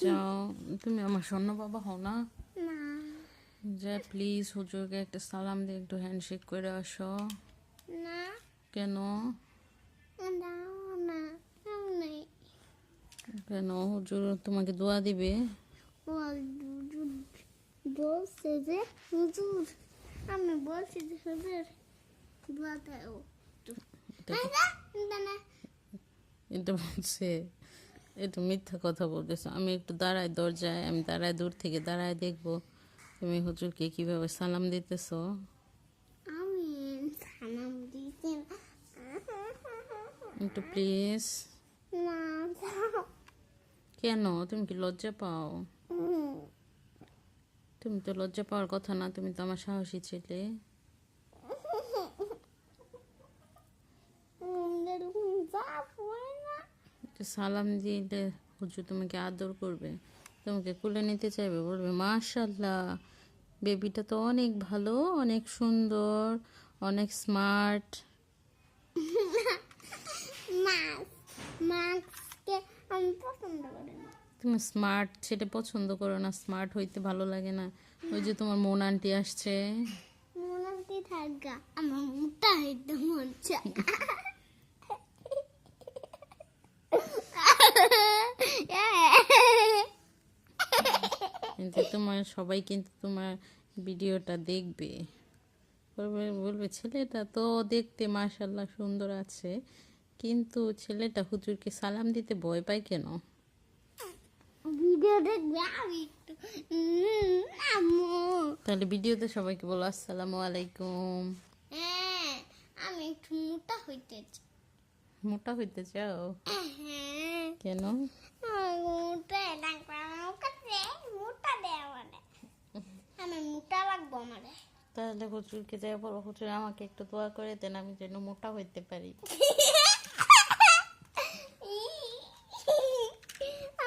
যাও, তুমি আমার স্বর্ণ বাবা হও না? না যা প্লিজ হুজুরকে একটা সালাম দিয়ে একটু হ্যান্ডশেক করে আসো। না কেন? দাও না নেই কেন হুজুর তোমাকে দোয়া দিবে? বলছে যে হুজুর আমি বলছি যে হুজুর দোয়া দাও না এটা বলছে, এটা মিথ্যা কথা বলতেছো। আমি একটু দাঁড়ায় দরজায়, আমি দাঁড়ায় দূর থেকে দাঁড়ায় দেখবো তুমি হুজুরকে কিভাবে সালাম দিতেছো। আমি সালাম দিতে একটু প্লিজ। না দাও কেন? তুমি কি লজ্জা পাও? তুমি তো লজ্জা পাওয়ার কথা না, তুমি তো আমার সাহসী ছেলে। একটু সালাম দিলে হুজুর তোমাকে আদর করবে, তোমাকে কুলে নিতে চাইবে, বলবে মাশাল্লাহ বেবিটা তো অনেক ভালো, অনেক সুন্দর, অনেক স্মার্ট। মাছকে আমি পছন্দ করি না তুমি স্মার্ট ছেলে পছন্দ করো না, স্মার্ট হইতে ভালো লাগে না। ওই যে তোমার মন আন্টি আসছে। মনে থাকা আমার মোটা হইতে মন চায় কিন্তু তোমার সবাই কিন্তু তোমার ভিডিওটা দেখবে, বলবে বলবে ছেলেটা তো দেখতে মাশাল্লাহ সুন্দর আছে, কিন্তু ছেলেটা হুজুরকে সালাম দিতে ভয় পায় কেন? ভিডিও দেখবে আমি একটু আম্মু তাহলে ভিডিওতে সবাইকে বলো আসসালামু আলাইকুম। হ্যাঁ আমি একটু মোটা হইতে চাই মোটা হইতে চাও? হ্যাঁ কেন? মোটা লাগবে আমার কাছে মোটা দেয় আমারে আমি মোটা লাগবো আমারে তাহলে হুজুরকে যাই বলো হুজুর আমাকে একটু দোয়া করে দেন, আমি যেন মোটা হইতে পারি।